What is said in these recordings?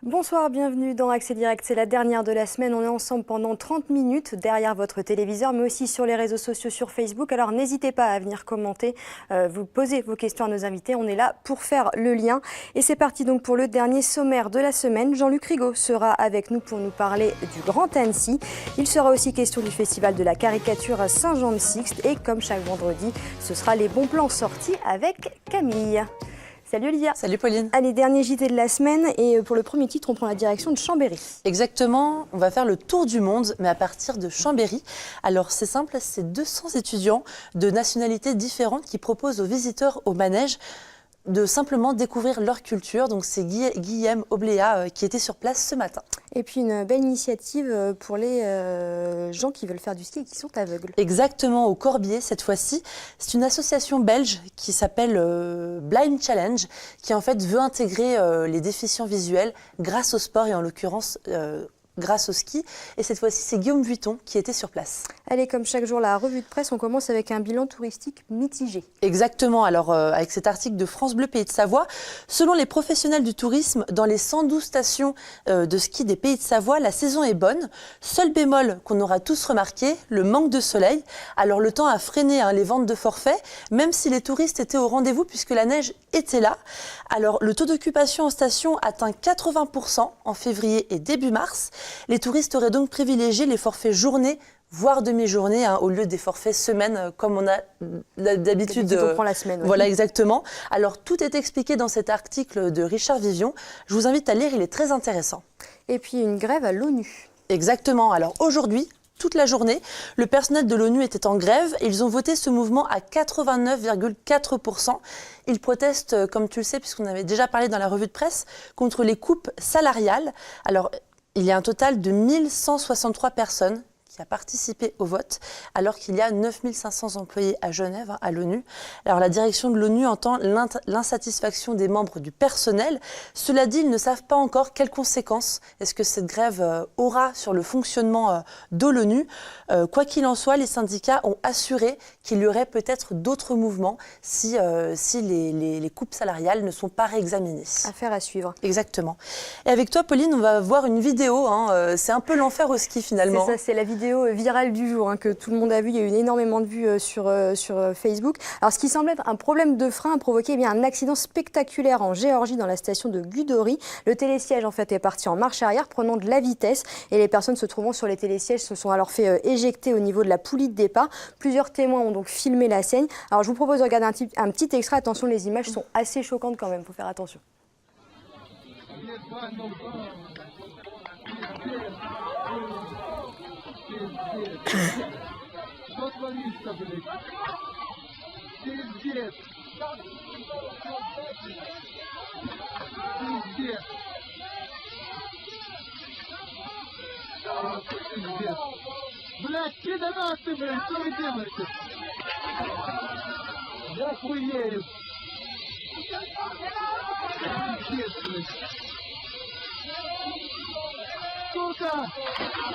Bonsoir, bienvenue dans Accès Direct. C'est la dernière de la semaine. On est ensemble pendant 30 minutes derrière votre téléviseur, mais aussi sur les réseaux sociaux, sur Facebook. Alors n'hésitez pas à venir commenter, vous poser vos questions à nos invités. On est là pour faire le lien. Et c'est parti donc pour le dernier sommaire de la semaine. Jean-Luc Rigaud sera avec nous pour nous parler du Grand Annecy. Il sera aussi question du Festival de la caricature à Saint-Jean-de-Sixte. Et comme chaque vendredi, ce sera les bons plans sortis avec Camille. Salut Olivia. Salut Pauline. Allez, dernier JT de la semaine et pour le premier titre, on prend la direction de Chambéry. Exactement, on va faire le tour du monde, mais à partir de Chambéry. Alors c'est simple, c'est 200 étudiants de nationalités différentes qui proposent aux visiteurs au manège de simplement découvrir leur culture. Donc c'est Guillaume Obléa qui était sur place ce matin. Et puis une belle initiative pour les gens qui veulent faire du ski et qui sont aveugles. Exactement, au Corbier cette fois-ci. C'est une association belge qui s'appelle Blind Challenge, qui en fait veut intégrer les déficients visuels grâce au sport et en l'occurrence grâce au ski. Et cette fois-ci, c'est Guillaume Vuitton qui était sur place. Allez, comme chaque jour, la revue de presse, on commence avec un bilan touristique mitigé. Exactement. Alors, avec cet article de France Bleu Pays de Savoie, selon les professionnels du tourisme, dans les 112 stations de ski des Pays de Savoie, la saison est bonne. Seul bémol qu'on aura tous remarqué, le manque de soleil. Alors, le temps a freiné les ventes de forfaits, même si les touristes étaient au rendez-vous puisque la neige était là. Alors, le taux d'occupation en station atteint 80% en février et début mars. Les touristes auraient donc privilégié les forfaits journée, voire demi-journée, au lieu des forfaits semaine, comme on a d'habitude. On prend la semaine. Voilà, exactement. Alors, tout est expliqué dans cet article de Richard Vivion. Je vous invite à lire, il est très intéressant. Et puis, une grève à l'ONU. Exactement. Alors, aujourd'hui, toute la journée, le personnel de l'ONU était en grève. Ils ont voté ce mouvement à 89,4%. Ils protestent, comme tu le sais, puisqu'on avait déjà parlé dans la revue de presse, contre les coupes salariales. Alors, il y a un total de 1163 personnes qui a participé au vote, alors qu'il y a 9500 employés à Genève, à l'ONU. Alors la direction de l'ONU entend l'insatisfaction des membres du personnel. Cela dit, ils ne savent pas encore quelles conséquences est-ce que cette grève aura sur le fonctionnement de l'ONU. Quoi qu'il en soit, les syndicats ont assuré qu'il y aurait peut-être d'autres mouvements si les coupes salariales ne sont pas réexaminées. Affaire à suivre. Exactement. Et avec toi, Pauline, on va voir une vidéo. C'est un peu l'enfer au ski finalement. C'est ça, c'est la vidéo virale du jour que tout le monde a vu. Il y a eu énormément de vues sur Facebook. Alors, ce qui semble être un problème de frein a provoqué un accident spectaculaire en Géorgie dans la station de Gudori. Le télésiège en fait est parti en marche arrière, prenant de la vitesse. Et les personnes se trouvant sur les télésièges se sont alors fait éjecter au niveau de la poulie de départ. Plusieurs témoins ont donc filmé la scène. Alors, je vous propose de regarder un petit extrait. Attention, les images sont assez choquantes quand même. Il faut faire attention. Блядь, пидорасы, блядь, что вы делаете? Я охуею. Сука!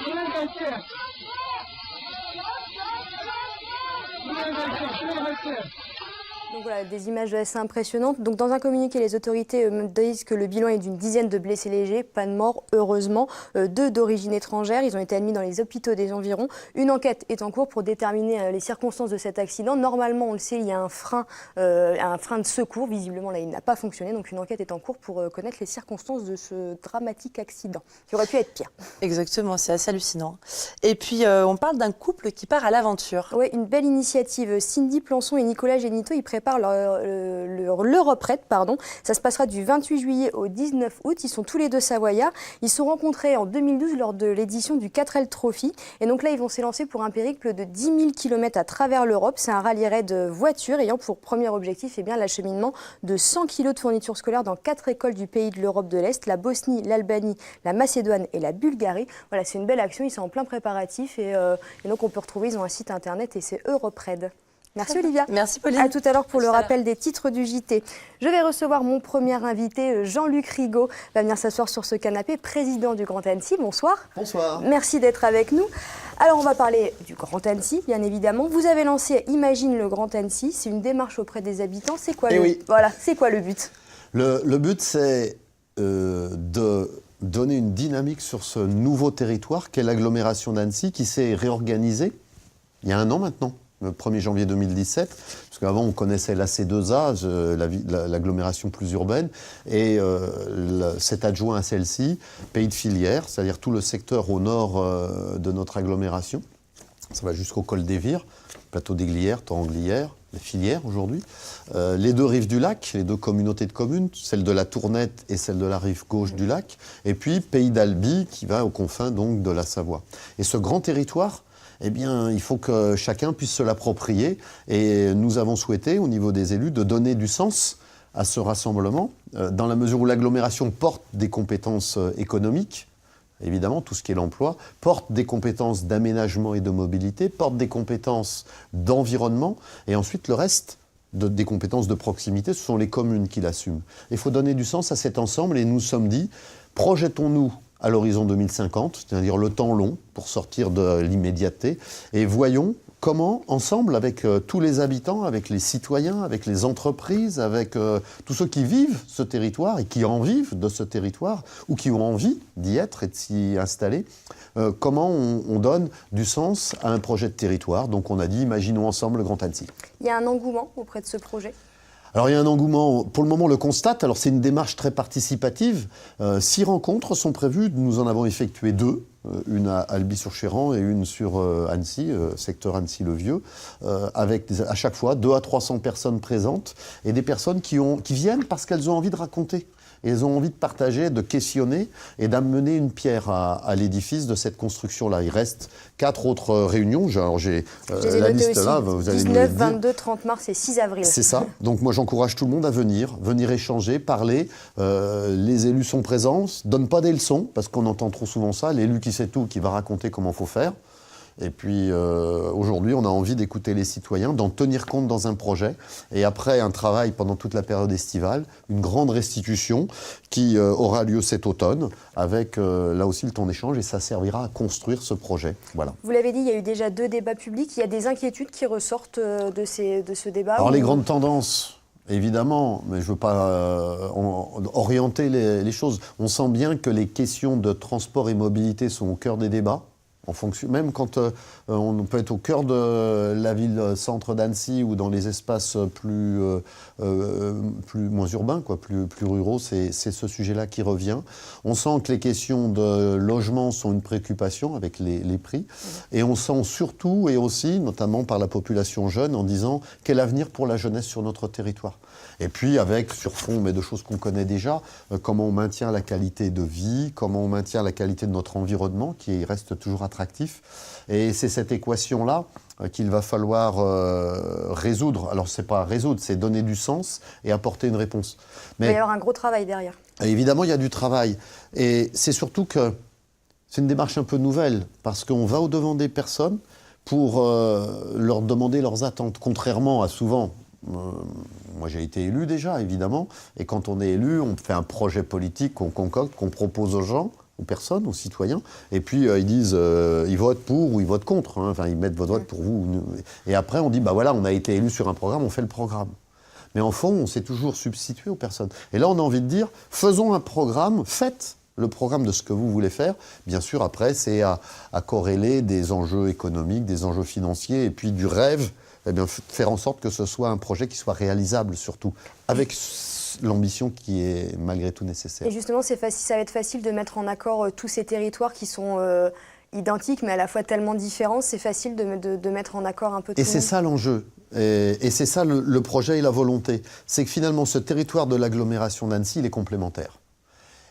Прыгайте! Прыгайте! Donc voilà, des images assez impressionnantes. Donc dans un communiqué, les autorités disent que le bilan est d'une dizaine de blessés légers, pas de morts, heureusement. 2 d'origine étrangère, ils ont été admis dans les hôpitaux des environs. Une enquête est en cours pour déterminer les circonstances de cet accident. Normalement, on le sait, il y a un frein de secours. Visiblement, là, il n'a pas fonctionné. Donc une enquête est en cours pour connaître les circonstances de ce dramatique accident, qui aurait pu être pire. Exactement, c'est assez hallucinant. Et puis, on parle d'un couple qui part à l'aventure. Oui, une belle initiative. Cindy Plançon et Nicolas Génito, ils préparent l'Europe-Raid, pardon. Ça se passera du 28 juillet au 19 août. Ils sont tous les deux savoyards. Ils se sont rencontrés en 2012 lors de l'édition du 4L Trophy. Et donc là, ils vont s'élancer pour un périple de 10 000 km à travers l'Europe. C'est un rallye-raid de voitures ayant pour premier objectif l'acheminement de 100 kg de fournitures scolaires dans 4 écoles du pays de l'Europe de l'Est, la Bosnie, l'Albanie, la Macédoine et la Bulgarie. Voilà, c'est une belle action. Ils sont en plein préparatif et donc on peut retrouver, ils ont un site internet et c'est Europe-Raid. Merci Olivia. Merci Pauline. À tout à l'heure pour le rappel des titres du JT. Je vais recevoir mon premier invité, Jean-Luc Rigaud, va venir s'asseoir sur ce canapé, président du Grand Annecy. Bonsoir. Bonsoir. Merci d'être avec nous. Alors on va parler du Grand Annecy, bien évidemment. Vous avez lancé Imagine le Grand Annecy, c'est une démarche auprès des habitants. C'est quoi oui. Voilà, c'est quoi le but? Le but, c'est de donner une dynamique sur ce nouveau territoire qu'est l'agglomération d'Annecy, qui s'est réorganisée il y a un an maintenant, le 1er janvier 2017, parce qu'avant on connaissait l'AC2A, l'agglomération plus urbaine, et cet adjoint à celle-ci, pays de filière, c'est-à-dire tout le secteur au nord de notre agglomération. Ça va jusqu'au col des Vires, plateau des Glières, Torre-en-Glières, les filières aujourd'hui. Les deux rives du lac, les deux communautés de communes, celle de la Tournette et celle de la rive gauche du lac, et puis Pays d'Albi qui va aux confins donc de la Savoie. Et ce grand territoire, eh bien, il faut que chacun puisse se l'approprier, et nous avons souhaité, au niveau des élus, de donner du sens à ce rassemblement, dans la mesure où l'agglomération porte des compétences économiques, évidemment, tout ce qui est l'emploi, porte des compétences d'aménagement et de mobilité, porte des compétences d'environnement, et ensuite le reste des compétences de proximité, ce sont les communes qui l'assument. Il faut donner du sens à cet ensemble, et nous nous sommes dit, projetons-nous à l'horizon 2050, c'est-à-dire le temps long pour sortir de l'immédiateté, et voyons comment, ensemble, avec tous les habitants, avec les citoyens, avec les entreprises, avec tous ceux qui vivent ce territoire et qui en vivent de ce territoire, ou qui ont envie d'y être et de s'y installer, comment on donne du sens à un projet de territoire. Donc on a dit, imaginons ensemble le Grand Annecy. Il y a un engouement auprès de ce projet ? Alors il y a un engouement, pour le moment on le constate, alors c'est une démarche très participative. 6 rencontres sont prévues, nous en avons effectué 2, une à Albi-sur-Chéran et une sur Annecy, secteur Annecy-le-Vieux, avec à chaque fois 200 à 300 personnes présentes, et des personnes qui viennent parce qu'elles ont envie de raconter. Et elles ont envie de partager, de questionner et d'amener une pierre à l'édifice de cette construction-là. Il reste 4 autres réunions. Alors j'ai la liste aussi. Là, vous allez 19, 22, 30 mars et 6 avril. C'est ça. Donc moi j'encourage tout le monde à venir échanger, parler. Les élus sont présents, ne donnent pas des leçons, parce qu'on entend trop souvent ça, l'élu qui sait tout, qui va raconter comment il faut faire. Et puis aujourd'hui, on a envie d'écouter les citoyens, d'en tenir compte dans un projet. Et après un travail pendant toute la période estivale, une grande restitution qui aura lieu cet automne, avec là aussi le temps d'échange, et ça servira à construire ce projet. Voilà. Vous l'avez dit, il y a eu déjà 2 débats publics. Il y a des inquiétudes qui ressortent de ce débat. Alors les grandes tendances, évidemment, mais je ne veux pas orienter les choses. On sent bien que les questions de transport et mobilité sont au cœur des débats. En fonction, même quand on peut être au cœur de la ville-centre d'Annecy ou dans les espaces moins urbains, plus ruraux, c'est ce sujet-là qui revient. On sent que les questions de logement sont une préoccupation avec les prix. Et on sent surtout, et aussi, notamment par la population jeune, en disant quel avenir pour la jeunesse sur notre territoire. Et puis avec, sur fond, mais de choses qu'on connaît déjà, comment on maintient la qualité de vie, comment on maintient la qualité de notre environnement, qui reste toujours attractif. Et c'est cette équation-là qu'il va falloir résoudre. Alors c'est pas résoudre, c'est donner du sens et apporter une réponse. Mais il va y avoir un gros travail derrière. Évidemment, il y a du travail. Et c'est surtout que c'est une démarche un peu nouvelle, parce qu'on va au-devant des personnes pour leur demander leurs attentes, contrairement à souvent... moi j'ai été élu déjà, évidemment, et quand on est élu, on fait un projet politique qu'on concocte, qu'on propose aux gens, aux personnes, aux citoyens, et puis ils disent, ils votent pour ou ils votent contre, hein. Enfin ils mettent votre vote pour vous. Et après on dit, bah voilà, on a été élu sur un programme, on fait le programme. Mais en fond, on s'est toujours substitué aux personnes. Et là on a envie de dire, faisons un programme, faites le programme de ce que vous voulez faire. Bien sûr, après, c'est à corréler des enjeux économiques, des enjeux financiers, et puis du rêve, eh bien, faire en sorte que ce soit un projet qui soit réalisable, surtout, avec l'ambition qui est malgré tout nécessaire. Et justement, ça va être facile de mettre en accord tous ces territoires qui sont identiques, mais à la fois tellement différents. C'est facile de mettre en accord un peu tout le monde. Et c'est ça l'enjeu. Et c'est ça le projet et la volonté. C'est que finalement, ce territoire de l'agglomération d'Annecy, il est complémentaire.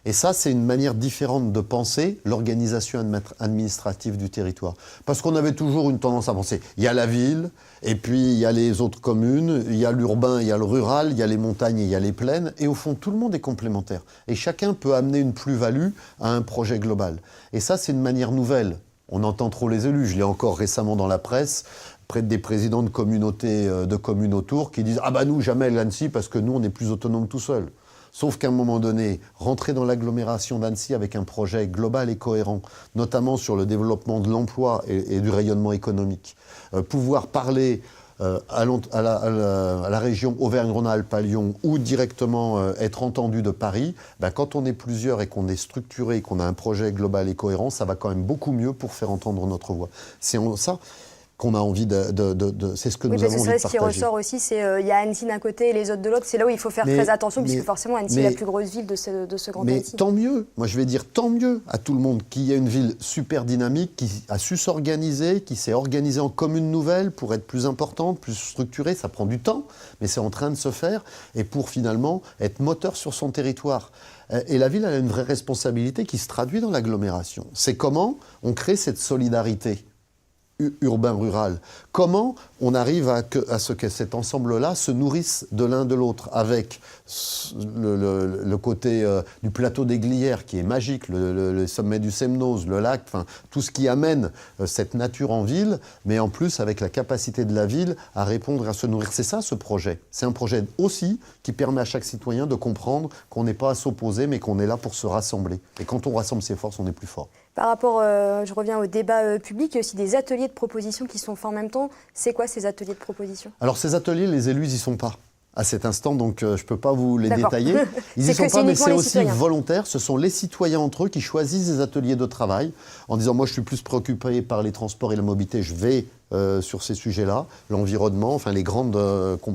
Et ça, c'est une manière différente de penser l'organisation administrative du territoire. Parce qu'on avait toujours une tendance à penser, il y a la ville, et puis il y a les autres communes, il y a l'urbain, il y a le rural, il y a les montagnes et il y a les plaines, et au fond, tout le monde est complémentaire. Et chacun peut amener une plus-value à un projet global. Et ça, c'est une manière nouvelle. On entend trop les élus, je l'ai encore récemment dans la presse, près des présidents de communautés, de communes autour, qui disent « Ah bah nous, jamais l'Annecy, parce que nous, on est plus autonome tout seul ». Sauf qu'à un moment donné, rentrer dans l'agglomération d'Annecy avec un projet global et cohérent, notamment sur le développement de l'emploi et du rayonnement économique, pouvoir parler à la région Auvergne-Rhône-Alpes, à Lyon, ou directement être entendu de Paris, quand on est plusieurs et qu'on est structuré, qu'on a un projet global et cohérent, ça va quand même beaucoup mieux pour faire entendre notre voix. C'est ça qu'on a envie c'est ce que nous avons envie de partager. Ce qui ressort aussi, c'est il y a Annecy d'un côté et les autres de l'autre. C'est là où il faut faire très attention, puisque forcément Annecy est la plus grosse ville de ce grand Annecy. Mais tant mieux, moi je vais dire tant mieux à tout le monde qu'il y ait une ville super dynamique, qui a su s'organiser, qui s'est organisée en commune nouvelle pour être plus importante, plus structurée. Ça prend du temps, mais c'est en train de se faire, et pour finalement être moteur sur son territoire. Et la ville, elle a une vraie responsabilité qui se traduit dans l'agglomération. C'est comment on crée cette solidarité urbain-rural. Comment on arrive à ce que cet ensemble-là se nourrisse de l'un de l'autre, avec le côté du plateau des Glières qui est magique, le sommet du Semnoz, le lac, tout ce qui amène cette nature en ville, mais en plus avec la capacité de la ville à répondre, à se nourrir. C'est ça ce projet. C'est un projet aussi qui permet à chaque citoyen de comprendre qu'on n'est pas à s'opposer, mais qu'on est là pour se rassembler. Et quand on rassemble ses forces, on est plus fort. Par rapport, je reviens au débat public, il y a aussi des ateliers de propositions qui sont faits en même temps. C'est quoi ces ateliers de propositions? Alors ces ateliers, les élus, ils n'y sont pas à cet instant, donc je ne peux pas vous les détailler. Ils n'y sont pas, mais c'est aussi volontaire. Ce sont les citoyens entre eux qui choisissent des ateliers de travail en disant « moi je suis plus préoccupé par les transports et la mobilité, je vais sur ces sujets-là, l'environnement, les grands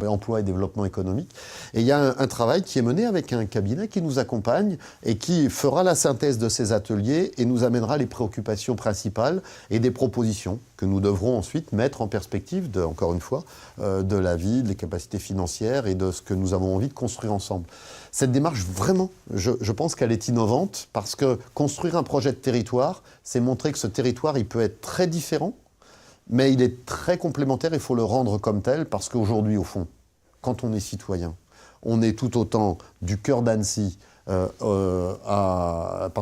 emplois et développement économique ». Et il y a un travail qui est mené avec un cabinet qui nous accompagne et qui fera la synthèse de ces ateliers et nous amènera les préoccupations principales et des propositions que nous devrons ensuite mettre en perspective, encore une fois, de la vie, des capacités financières et de ce que nous avons envie de construire ensemble. Cette démarche, vraiment, je pense qu'elle est innovante parce que construire un projet de territoire, c'est montrer que ce territoire, il peut être très différent, mais il est très complémentaire, il faut le rendre comme tel, parce qu'aujourd'hui, au fond, quand on est citoyen, on est tout autant du cœur d'Annecy, parce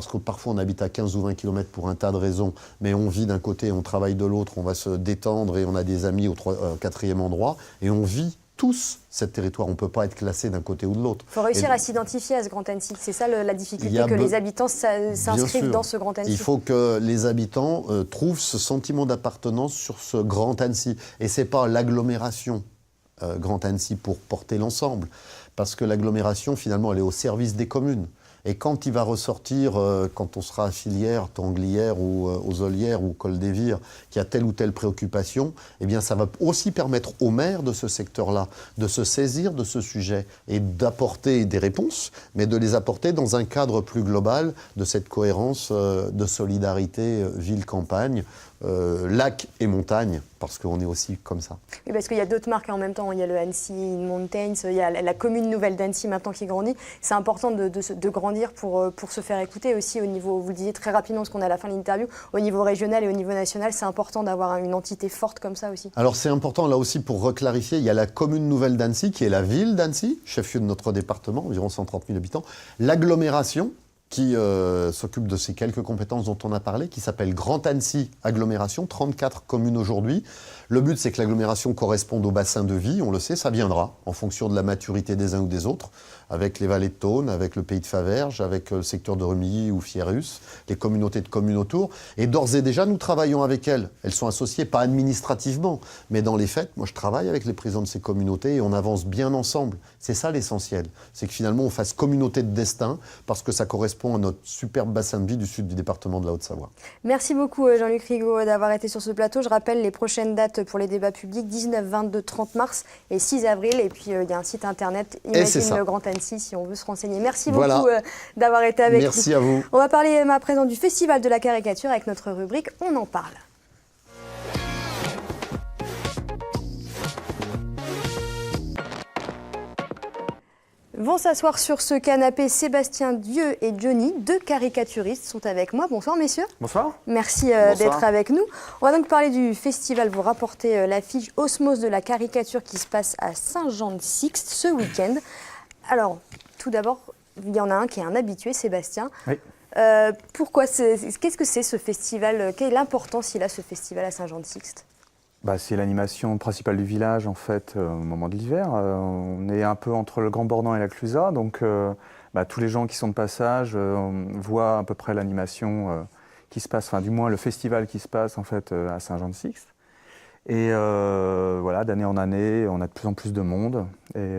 que parfois on habite à 15 ou 20 km pour un tas de raisons, mais on vit d'un côté, on travaille de l'autre, on va se détendre et on a des amis au quatrième endroit, et on vit tous ce territoire. On ne peut pas être classé d'un côté ou de l'autre. Il faut réussir à s'identifier à ce Grand Annecy. C'est ça la difficulté, que les habitants s'inscrivent dans ce Grand Annecy. Il faut que les habitants trouvent ce sentiment d'appartenance sur ce Grand Annecy. Et ce n'est pas l'agglomération Grand Annecy pour porter l'ensemble. Parce que l'agglomération, finalement, elle est au service des communes. Et quand il va ressortir, quand on sera à Filière, Tanglière ou aux Olières ou Col des Vires, qu'il y a telle ou telle préoccupation, eh bien ça va aussi permettre aux maires de ce secteur-là de se saisir de ce sujet et d'apporter des réponses, mais de les apporter dans un cadre plus global de cette cohérence de solidarité ville-campagne, lac et montagne, parce qu'on est aussi comme ça. Oui, parce qu'il y a d'autres marques en même temps. Il y a le Annecy Mountains, il y a la commune nouvelle d'Annecy maintenant qui grandit. C'est important de grandir pour se faire écouter aussi au niveau, vous le disiez très rapidement, parce qu'on est à la fin de l'interview, au niveau régional et au niveau national, c'est important d'avoir une entité forte comme ça aussi. Alors c'est important là aussi pour reclarifier, il y a la commune nouvelle d'Annecy qui est la ville d'Annecy, chef-lieu de notre département, environ 130 000 habitants, l'agglomération, qui s'occupe de ces quelques compétences dont on a parlé, qui s'appelle Grand Annecy Agglomération, 34 communes aujourd'hui. Le but, c'est que l'agglomération corresponde au bassin de vie, on le sait, ça viendra en fonction de la maturité des uns ou des autres, avec les vallées de Thône, avec le pays de Faverges, avec le secteur de Rumilly ou Fierus, les communautés de communes autour. Et d'ores et déjà, nous travaillons avec elles. Elles sont associées, pas administrativement, mais dans les faits, moi je travaille avec les présidents de ces communautés et on avance bien ensemble. C'est ça l'essentiel, c'est que finalement on fasse communauté de destin, parce que ça correspond à notre superbe bassin de vie du sud du département de la Haute-Savoie. Merci beaucoup Jean-Luc Rigaud d'avoir été sur ce plateau. Je rappelle les prochaines dates pour les débats publics, 19, 22, 30 mars et 6 avril. Et puis il y a un site internet, Imagine le Grand Annecy, si on veut se renseigner. Merci beaucoup d'avoir été avec nous. Merci à vous. On va parler à présent du Festival de la caricature avec notre rubrique On en parle. Vont s'asseoir sur ce canapé Sébastien Dieu et Johnny, deux caricaturistes, sont avec moi. Bonsoir messieurs. Bonsoir. Merci d'être avec nous. On va donc parler du festival. Vous rapportez l'affiche Osmose de la caricature qui se passe à Saint-Jean-de-Sixte ce week-end. Alors, tout d'abord, il y en a un qui est un habitué, Sébastien. Oui. Qu'est-ce que c'est ce festival? Quelle l'importance il a ce festival à Saint-Jean-de-Sixte? C'est l'animation principale du village en fait au moment de l'hiver. On est un peu entre le Grand Bornand et la Clusaz, donc tous les gens qui sont de passage voient à peu près l'animation qui se passe, enfin du moins le festival qui se passe en fait à Saint-Jean-de-Sixte. Et voilà, d'année en année, on a de plus en plus de monde. Et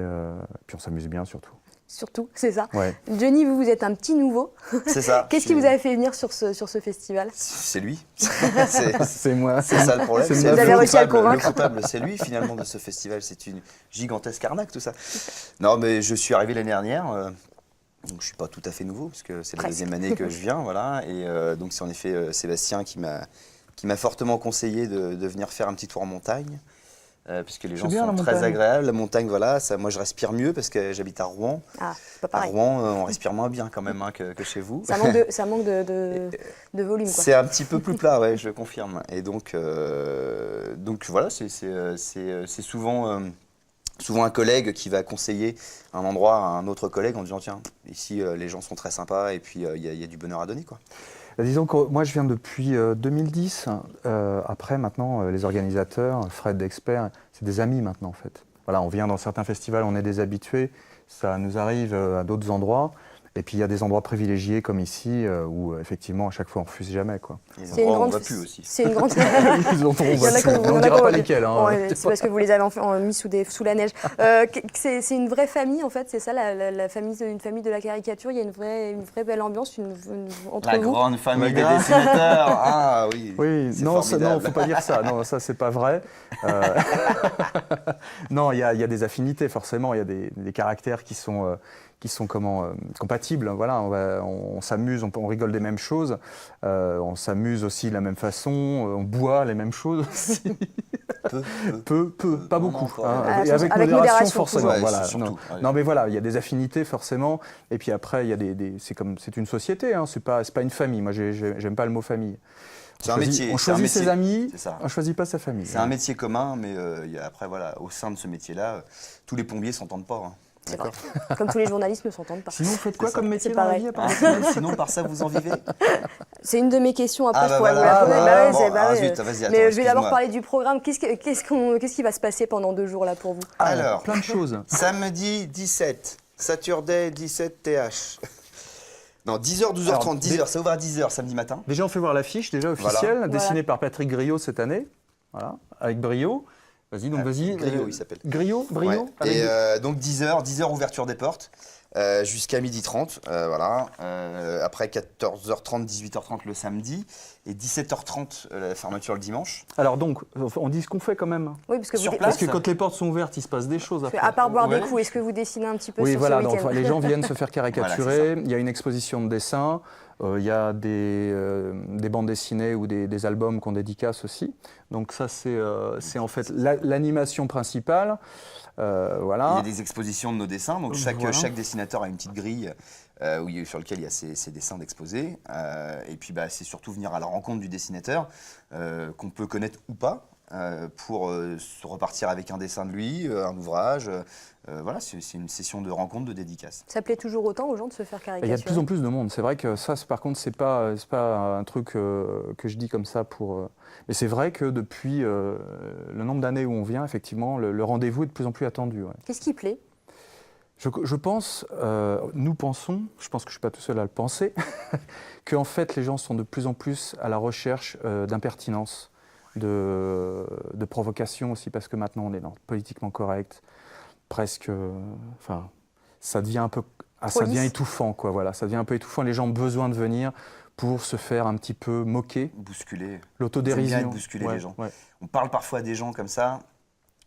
puis on s'amuse bien surtout. Surtout, c'est ça. Ouais. Johnny, vous êtes un petit nouveau. C'est ça. Qu'est-ce qui vous a fait venir sur ce festival? C'est lui. C'est C'est moi. ça le problème. C'est C'est vous avez réussi à le convaincre. Le coupable, c'est lui finalement de ce festival. C'est une gigantesque arnaque tout ça. Non, mais je suis arrivé l'année dernière. Donc je suis pas tout à fait nouveau parce que c'est la Presque. deuxième année que je viens, voilà. Et donc c'est en effet Sébastien qui m'a fortement conseillé de venir faire un petit tour en montagne. Puisque les gens bien, sont la très montagne. agréables. La montagne, voilà, ça, moi je respire mieux parce que j'habite à Rouen. Ah, c'est pas À pareil. Rouen, on respire moins bien quand même que chez vous. Ça manque de volume, quoi. C'est un petit peu plus plat, ouais, je confirme. Et donc voilà, c'est souvent un collègue qui va conseiller un endroit à un autre collègue en disant tiens, ici les gens sont très sympas et puis il y a du bonheur à donner, quoi. Disons que moi je viens depuis 2010. Après maintenant les organisateurs, Fred d'Expert, c'est des amis maintenant en fait. Voilà, on vient dans certains festivals, on est des habitués, ça nous arrive à d'autres endroits. Et puis il y a des endroits privilégiés comme ici où effectivement à chaque fois on refuse jamais quoi. Les C'est une endroits où on grande. va plus aussi. C'est une grande. Ils ont Il y en a qui ont- il y en on a dira qui ont- pas lesquels. Hein. Ouais, c'est parce que vous les avez mis sous la neige. C'est une vraie famille en fait, c'est ça, la famille, une famille de la caricature. Il y a une vraie belle ambiance entre La vous. grande famille des Voilà. dessinateurs. Ah oui. Oui, c'est non, formidable. faut pas dire ça. Non, ça c'est pas vrai. Non, il y a des affinités forcément. Il y a des caractères qui sont compatibles. Voilà, on s'amuse, on rigole des mêmes choses. On s'amuse aussi de la même façon. On boit les mêmes choses aussi. Peu, pas Non, beaucoup. non, Hein, Ah, et avec avec modération, modération, forcément. toujours. Voilà, Ouais, surtout, non. ouais. Non, mais voilà, il y a des affinités forcément. Et puis après, il y a c'est une société. Hein, c'est pas une famille. Moi, j'aime pas le mot famille. C'est un métier. On c'est un choisit ses métier. amis. C'est ça. On choisit pas sa famille. C'est un métier commun, mais après, voilà, au sein de ce métier-là, tous les plombiers s'entendent pas. Hein. C'est vrai. Comme tous les journalistes ne s'entendent pas. Sinon, vous faites quoi C'est ça. comme métier C'est dans la pareil. vie à part Sinon, par ça, vous en vivez? C'est une de mes questions. Après, Ah, je bah pourrais voilà. vous la poser. Ah, Bah ouais, bon, c'est- bah ah, ouais. zut, vas-y, attends, Mais je vais d'abord excuse-moi. parler du programme. Qu'est-ce qui va se passer pendant 2 jours là pour vous? Alors, plein de choses. samedi 17, Saturday 17 TH. Non, 10h, 12h30, Alors, 10h, ça ouvre à 10h samedi matin. Déjà, on fait voir l'affiche, déjà officielle, Voilà. dessinée par Patrick Griot cette année. Voilà, avec brio. Vas-y, donc Ah, vas-y. Griot, il s'appelle. Griot, brio. Ouais. avec Et des- donc 10h ouverture des portes. Jusqu'à 12h30, voilà. Après 14h30, 18h30 le samedi et 17h30 la fermeture le dimanche. Alors donc, on dit ce qu'on fait quand même. Oui, parce que Sur vous, place. Parce que quand les portes sont ouvertes, il se passe des choses après. à part boire Ouais. des coups, est-ce que vous dessinez un petit peu Oui, sur voilà, ce donc, week-end? les gens viennent se faire caricaturer, Voilà, il y a une exposition de dessins, il y a des bandes dessinées ou des albums qu'on dédicace aussi. Donc ça, c'est en fait l'animation principale. Il y Voilà. a des expositions de nos dessins, donc Voilà. chaque dessinateur a une petite grille sur laquelle il y a ses dessins d'exposés. Et puis c'est surtout venir à la rencontre du dessinateur, qu'on peut connaître ou pas, pour se repartir avec un dessin de lui, un ouvrage. Voilà, c'est une session de rencontre, de dédicace. Ça plaît toujours autant aux gens de se faire Et caricaturer? il y a de plus en plus de monde. C'est vrai que ça, par contre, c'est pas un truc que je dis comme ça pour. Mais c'est vrai que depuis le nombre d'années où on vient, effectivement, le rendez-vous est de plus en plus attendu. Ouais. Qu'est-ce qui plaît? Je pense, nous pensons, je pense que je ne suis pas tout seul à le penser, qu'en fait les gens sont de plus en plus à la recherche d'impertinence, de provocation aussi, parce que maintenant on est dans le politiquement correct, presque, enfin, ça devient un peu, ça devient étouffant, quoi, voilà, ça devient un peu étouffant, les gens ont besoin de venir pour se faire un petit peu moquer, Bousculer. l'autodérision. Ils aiment bien être bousculer, Ouais, les gens. ouais. On parle parfois à des gens comme ça,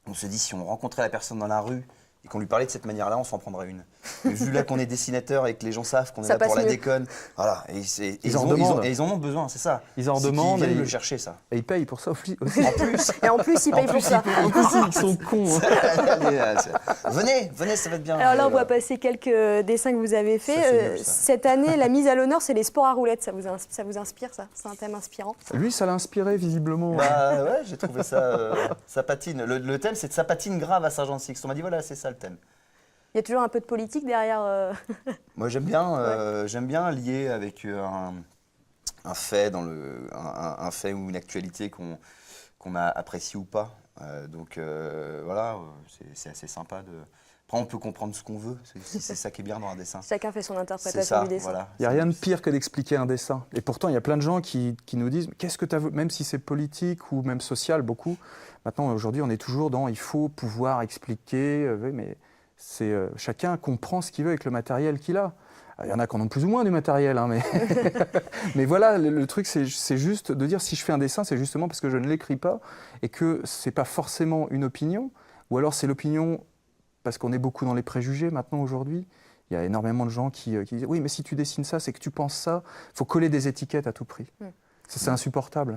on se dit si on rencontrait la personne dans la rue et qu'on lui parlait de cette manière-là, on s'en prendrait une. Mais vu là qu'on est dessinateur et que les gens savent qu'on est Ça là pour passe la mieux. déconne, voilà, et Ils en demandent. ils en ont besoin, c'est ça. Ils en C'est qu'ils demandent viennent et- le chercher, ça. Et ils payent pour ça aussi. En plus, Et en plus, ils payent pour ça. En plus, ils sont cons. Hein. venez, ça va être bien. Alors là, on va passer quelques dessins que vous avez Ça, faits. c'est nul, ça. Cette année, la mise à l'honneur, c'est les sports à roulettes. Ça vous inspire, ça? C'est un thème inspirant? Lui, ça l'a inspiré visiblement. Bah ouais, j'ai trouvé ça, ça patine. Le thème, c'est de ça patine grave à Saint-Jean-de-Sixte. On m'a dit voilà, c'est ça le thème. Il y a toujours un peu de politique derrière. Moi, j'aime bien lier avec un fait un fait ou une actualité qu'on a apprécié ou pas. Donc voilà, c'est assez sympa Après, on peut comprendre ce qu'on veut. C'est ça qui est bien dans un dessin. Chacun fait son C'est interprétation ça, du dessin. voilà. Il n'y a rien de pire que d'expliquer un dessin. Et pourtant, il y a plein de gens qui nous disent qu'est-ce que tu as vu, même si c'est politique ou même social, beaucoup. Maintenant, aujourd'hui, on est toujours dans il faut pouvoir expliquer, oui, mais chacun comprend ce qu'il veut avec le matériel qu'il a. Il y en a qui en ont plus ou moins du matériel, hein, mais, mais voilà, le truc, c'est juste de dire si je fais un dessin, c'est justement parce que je ne l'écris pas et que ce n'est pas forcément une opinion, ou alors c'est l'opinion parce qu'on est beaucoup dans les préjugés maintenant aujourd'hui. Il y a énormément de gens qui disent « Oui, mais si tu dessines ça, c'est que tu penses ça. » Il faut coller des étiquettes à tout prix. C'est insupportable.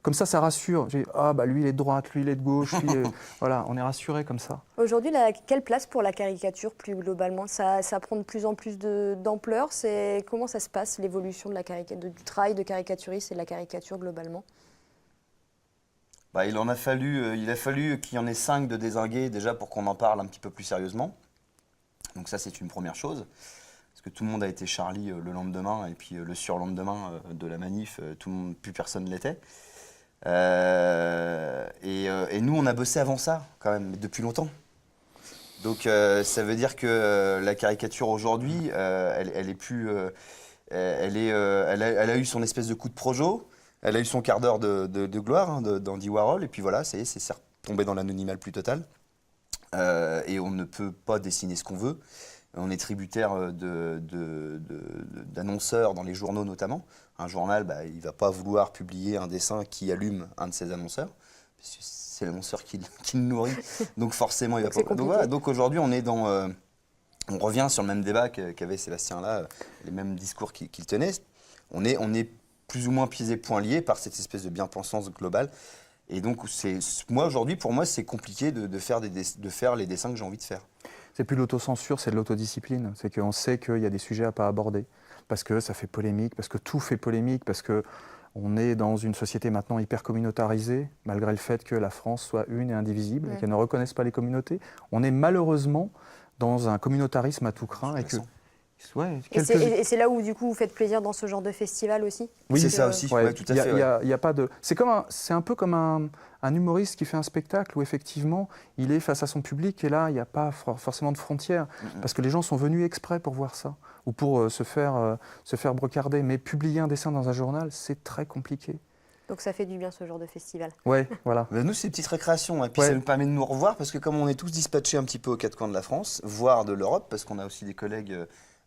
Comme ça rassure. Ah, bah lui, il est de droite, lui, il est de gauche. Voilà, on est rassuré comme ça. Aujourd'hui, quelle place pour la caricature plus globalement ? Ça prend de plus en plus d'ampleur. Comment ça se passe, l'évolution du travail de caricaturiste et de la caricature globalement ? Bah, il a fallu qu'il y en ait 5 de dézingués déjà pour qu'on en parle un petit peu plus sérieusement. Donc ça, c'est une première chose. Parce que tout le monde a été Charlie le lendemain, et puis le surlendemain de la manif, plus personne ne l'était. Et nous, on a bossé avant ça, quand même, depuis longtemps. Donc ça veut dire que la caricature aujourd'hui, elle a eu son espèce de coup de projo. Elle a eu son quart d'heure de gloire hein, d'Andy Warhol, et puis voilà, ça y est, c'est retombé dans l'anonymat le plus total. Et on ne peut pas dessiner ce qu'on veut. On est tributaire d'annonceurs dans les journaux notamment. Un journal, il ne va pas vouloir publier un dessin qui allume un de ses annonceurs, parce que c'est l'annonceur qui le nourrit, donc forcément il va pas. Donc, voilà, donc aujourd'hui on est dans... on revient sur le même débat qu'avait Sébastien là, les mêmes discours qu'il tenait. On est plus ou moins pieds et poings liés par cette espèce de bien-pensance globale. Et donc, aujourd'hui, pour moi, c'est compliqué de faire les dessins que j'ai envie de faire. C'est plus l'autocensure, c'est de l'autodiscipline. C'est qu'on sait qu'il y a des sujets à ne pas aborder, parce que ça fait polémique, parce que tout fait polémique, parce qu'on est dans une société maintenant hyper communautarisée, malgré le fait que la France soit une et indivisible, et qu'elle ne reconnaisse pas les communautés. On est malheureusement dans un communautarisme à tout crin. Et c'est là où, du coup, vous faites plaisir dans ce genre de festival aussi ? Oui, c'est ça aussi, ouais, tout à fait. Y a pas de... C'est un peu comme un humoriste qui fait un spectacle où, effectivement, il est face à son public et là, il n'y a pas forcément de frontières. Parce que les gens sont venus exprès pour voir ça ou pour se faire brocarder. Mais publier un dessin dans un journal, c'est très compliqué. Donc ça fait du bien, ce genre de festival. Oui, voilà. Nous, c'est une petite récréation. Et puis ça nous permet de nous revoir parce que comme on est tous dispatchés un petit peu aux quatre coins de la France, voire de l'Europe, parce qu'on a aussi des collègues...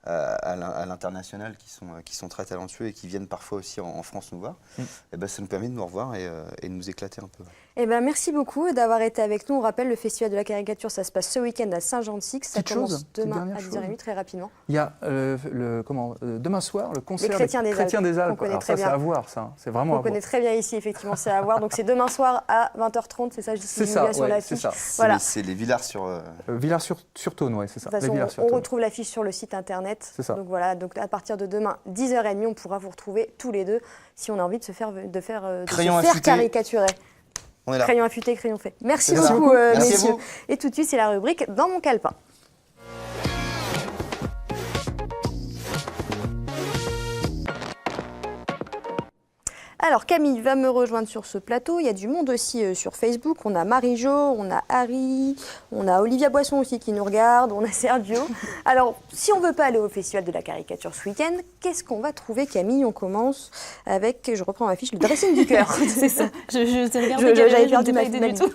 à l'international qui sont très talentueux et qui viennent parfois aussi en France nous voir, et ça nous permet de nous revoir et de nous éclater un peu. Merci beaucoup d'avoir été avec nous. On rappelle, le Festival de la caricature, ça se passe ce week-end à Saint-Jean-de-Six. Ça commence demain à 10h30, très rapidement. Il y a demain soir, le concert des Chrétiens des Alpes. Alors ça, c'est à voir, ça. C'est vraiment à voir. On connaît très bien ici, effectivement, c'est à voir. Donc c'est demain soir à 20h30, c'est ça, je dis c'est ça, sur l'affiche. C'est ça. Voilà. C'est les Villars sur... Villars-sur-Saône, oui, c'est ça. De toute façon, on retrouve l'affiche sur le site internet. C'est ça. Donc voilà, donc à partir de demain, 10h30, on pourra vous retrouver tous les deux si on a envie de se faire caricaturer. On est là. Crayon affûté, crayon fait. Merci beaucoup, messieurs. Et tout de suite, c'est la rubrique Dans mon calepin. Alors Camille va me rejoindre sur ce plateau. Il y a du monde aussi sur Facebook. On a Marie-Jo, on a Harry, on a Olivia Boisson aussi qui nous regarde, on a Sergio. Alors, si on ne veut pas aller au Festival de la caricature ce week-end, qu'est-ce qu'on va trouver, Camille? On commence avec, je reprends ma fiche, le dressing du cœur. C'est ça. Je t'ai regardé, j'avais perdu ma ma du tout.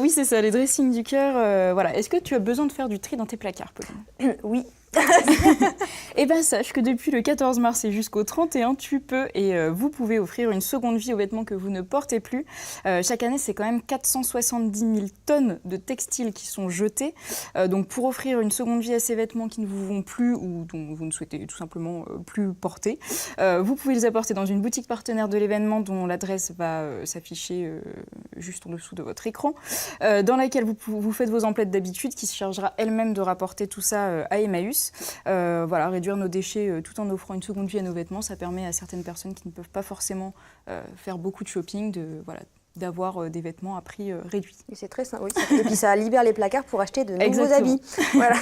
Oui, c'est ça, les dressings du cœur. Voilà. Est-ce que tu as besoin de faire du tri dans tes placards, Pauline? Oui. Eh bien, sache que depuis le 14 mars et jusqu'au 31, tu peux et vous pouvez offrir une seconde vie aux vêtements que vous ne portez plus. Chaque année, c'est quand même 470 000 tonnes de textiles qui sont jetés. Donc, pour offrir une seconde vie à ces vêtements qui ne vous vont plus ou dont vous ne souhaitez tout simplement plus porter, vous pouvez les apporter dans une boutique partenaire de l'événement dont l'adresse va s'afficher juste en dessous de votre écran, dans laquelle vous faites vos emplettes d'habitude qui se chargera elle-même de rapporter tout ça à Emmaüs. Voilà, réduire nos déchets tout en offrant une seconde vie à nos vêtements, ça permet à certaines personnes qui ne peuvent pas forcément faire beaucoup de shopping de d'avoir des vêtements à prix réduit. Et c'est très simple, oui. Et puis ça libère les placards pour acheter de nouveaux Exactement. habits. Voilà.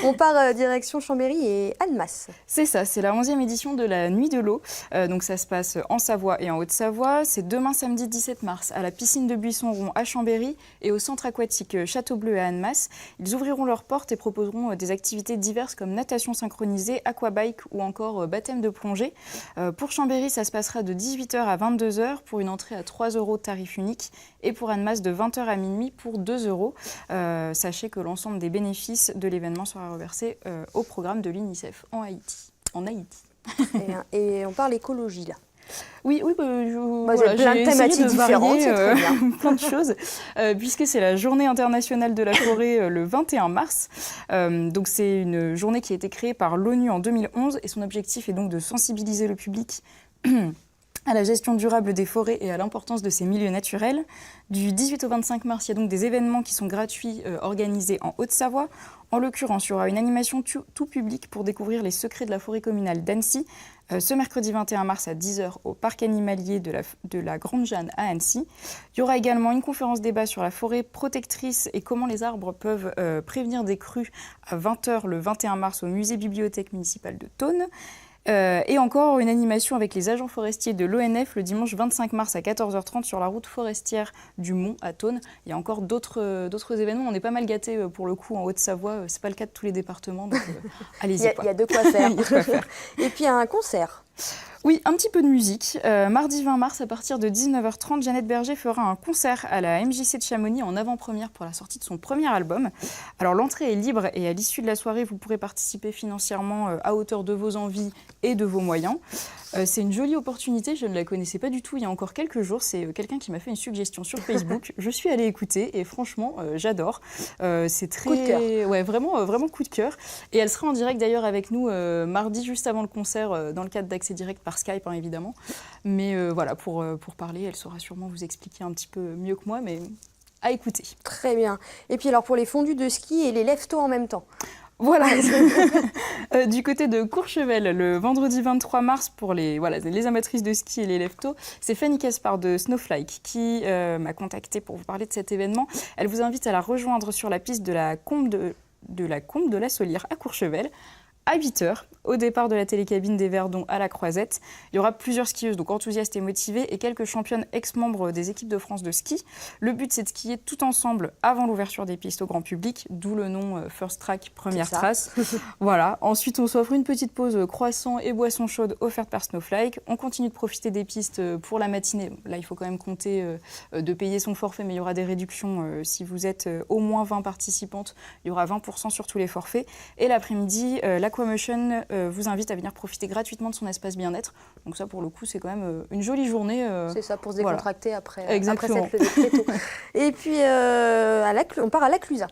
On part direction Chambéry et Annemasse. C'est ça, c'est la 11e édition de la Nuit de l'eau. Donc ça se passe en Savoie et en Haute-Savoie. C'est demain samedi 17 mars à la piscine de Buisson-Rond à Chambéry et au centre aquatique Château-Bleu à Annemasse. Ils ouvriront leurs portes et proposeront des activités diverses comme natation synchronisée, aquabike ou encore baptême de plongée. Pour Chambéry, ça se passera de 18h à 22h pour une entrée à 3 € de tarif unique et pour Annemasse de 20h à minuit pour 2 €. Sachez que l'ensemble des bénéfices de l'événement sera reversé au programme de l'UNICEF en Haïti. Et on parle écologie là. Oui, Moi, j'ai plein de essayé thématiques de différentes, varier, c'est très bien. plein de choses, puisque c'est la journée internationale de la forêt le 21 mars. Donc c'est une journée qui a été créée par l'ONU en 2011 et son objectif est donc de sensibiliser le public à la gestion durable des forêts et à l'importance de ces milieux naturels. Du 18 au 25 mars, il y a donc des événements qui sont gratuits organisés en Haute-Savoie. En l'occurrence, il y aura une animation tout public pour découvrir les secrets de la forêt communale d'Annecy. Ce mercredi 21 mars à 10h au parc animalier de la Grande Jeanne à Annecy. Il y aura également une conférence débat sur la forêt protectrice et comment les arbres peuvent prévenir des crues à 20h le 21 mars au musée bibliothèque municipale de Thônes. Et encore une animation avec les agents forestiers de l'ONF le dimanche 25 mars à 14h30 sur la route forestière du Mont à Thônes. Il y a encore d'autres événements. On est pas mal gâtés pour le coup en Haute-Savoie. C'est pas le cas de tous les départements, donc allez-y. Il y a de quoi faire. Il y a de quoi faire. Et puis un concert. Oui, un petit peu de musique. Mardi 20 mars, à partir de 19h30, Jeannette Berger fera un concert à la MJC de Chamonix en avant-première pour la sortie de son premier album. Alors l'entrée est libre et à l'issue de la soirée, vous pourrez participer financièrement à hauteur de vos envies et de vos moyens. C'est une jolie opportunité, je ne la connaissais pas du tout il y a encore quelques jours. C'est quelqu'un qui m'a fait une suggestion sur Facebook. Je suis allée écouter et franchement, j'adore. C'est très... Coup de cœur. Ouais, vraiment coup de cœur. Et elle sera en direct d'ailleurs avec nous mardi, juste avant le concert, dans le cadre d'Accès Direct par Skype, hein, évidemment. Mais voilà, pour parler, elle saura sûrement vous expliquer un petit peu mieux que moi, mais à écouter. Très bien. Et puis alors pour les fondus de ski et les lève-tôt en même temps. Voilà. Du côté de Courchevel, le vendredi 23 mars, pour les amatrices de ski et les lève-tôt, c'est Fanny Caspar de Snowflake qui m'a contactée pour vous parler de cet événement. Elle vous invite à la rejoindre sur la piste de la Combe de la Solière à Courchevel à 8h, au départ de la télécabine des Verdons à la Croisette. Il y aura plusieurs skieuses, donc enthousiastes et motivées, et quelques championnes ex-membres des équipes de France de ski. Le but, c'est de skier tout ensemble avant l'ouverture des pistes au grand public, d'où le nom First Track, première trace. Voilà. Ensuite, on s'offre une petite pause croissant et boisson chaude offerte par Snowflake. On continue de profiter des pistes pour la matinée. Là, il faut quand même compter de payer son forfait, mais il y aura des réductions si vous êtes au moins 20 participantes. Il y aura 20% sur tous les forfaits. Et l'après-midi, l'Aquamotion vous invite à venir profiter gratuitement de son espace bien-être. Donc ça, pour le coup, c'est quand même une jolie journée. C'est ça, pour se décontracter après cette Exactement. levée très tôt. Et puis, on part à la Clusaz.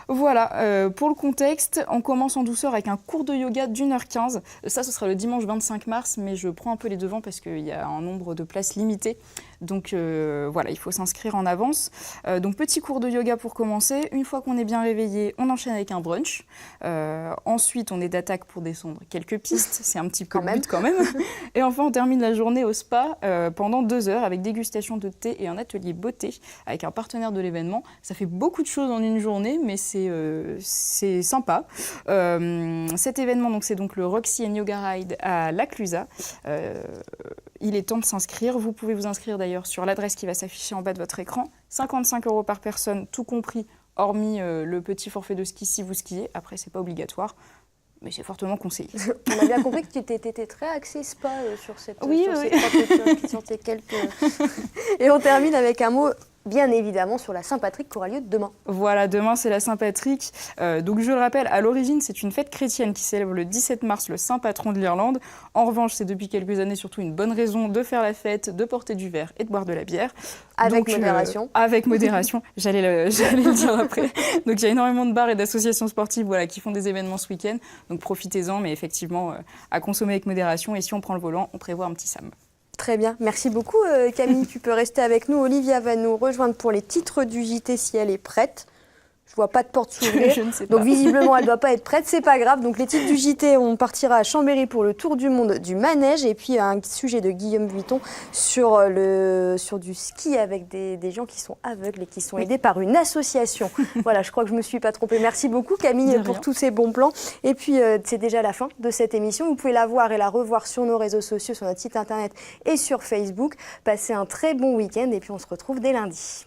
Voilà, pour le contexte, on commence en douceur avec un cours de yoga d'1h15. Ça, ce sera le dimanche 25 mars, mais je prends un peu les devants parce qu'il y a un nombre de places limité. Donc voilà, il faut s'inscrire en avance. Donc petit cours de yoga pour commencer. Une fois qu'on est bien réveillé, on enchaîne avec un brunch. Ensuite, on est d'attaque pour descendre quelques pistes. C'est un petit peu le but quand même. Et enfin, on termine la journée au spa pendant 2 heures avec dégustation de thé et un atelier beauté avec un partenaire de l'événement. Ça fait beaucoup de choses en une journée, mais c'est sympa. Cet événement, donc, c'est donc le Roxy and Yoga Ride à La Clusaz. Il est temps de s'inscrire. Vous pouvez vous inscrire d'ailleurs sur l'adresse qui va s'afficher en bas de votre écran. 55 € par personne, tout compris, hormis le petit forfait de ski si vous skiez. Après, c'est pas obligatoire, mais c'est fortement conseillé. On a bien compris que tu étais très axé spa sur ces trois sur tes quelques... Et on termine avec un mot, bien évidemment, sur la Saint-Patrick qui aura lieu demain. Voilà, demain c'est la Saint-Patrick. Donc je le rappelle, à l'origine c'est une fête chrétienne qui célèbre le 17 mars le saint patron de l'Irlande. En revanche, c'est depuis quelques années surtout une bonne raison de faire la fête, de porter du verre et de boire de la bière. Avec modération. Avec modération, j'allais le dire après. Donc il y a énormément de bars et d'associations sportives qui font des événements ce week-end. Donc profitez-en, mais effectivement à consommer avec modération. Et si on prend le volant, on prévoit un petit SAM. Très bien, merci beaucoup Camille, tu peux rester avec nous. Olivia va nous rejoindre pour les titres du JT si elle est prête. Je vois pas de porte s'ouvrir. Je ne sais pas. Donc visiblement, elle doit pas être prête. C'est pas grave. Donc les titres du JT, on partira à Chambéry pour le tour du monde du manège. Et puis un sujet de Guillaume Vuitton sur du ski avec des gens qui sont aveugles et qui sont aidés par une association. Voilà, je crois que je me suis pas trompée. Merci beaucoup Camille De pour rien. tous ces bons plans. Et puis c'est déjà la fin de cette émission. Vous pouvez la voir et la revoir sur nos réseaux sociaux, sur notre site internet et sur Facebook. Passez un très bon week-end et puis on se retrouve dès lundi.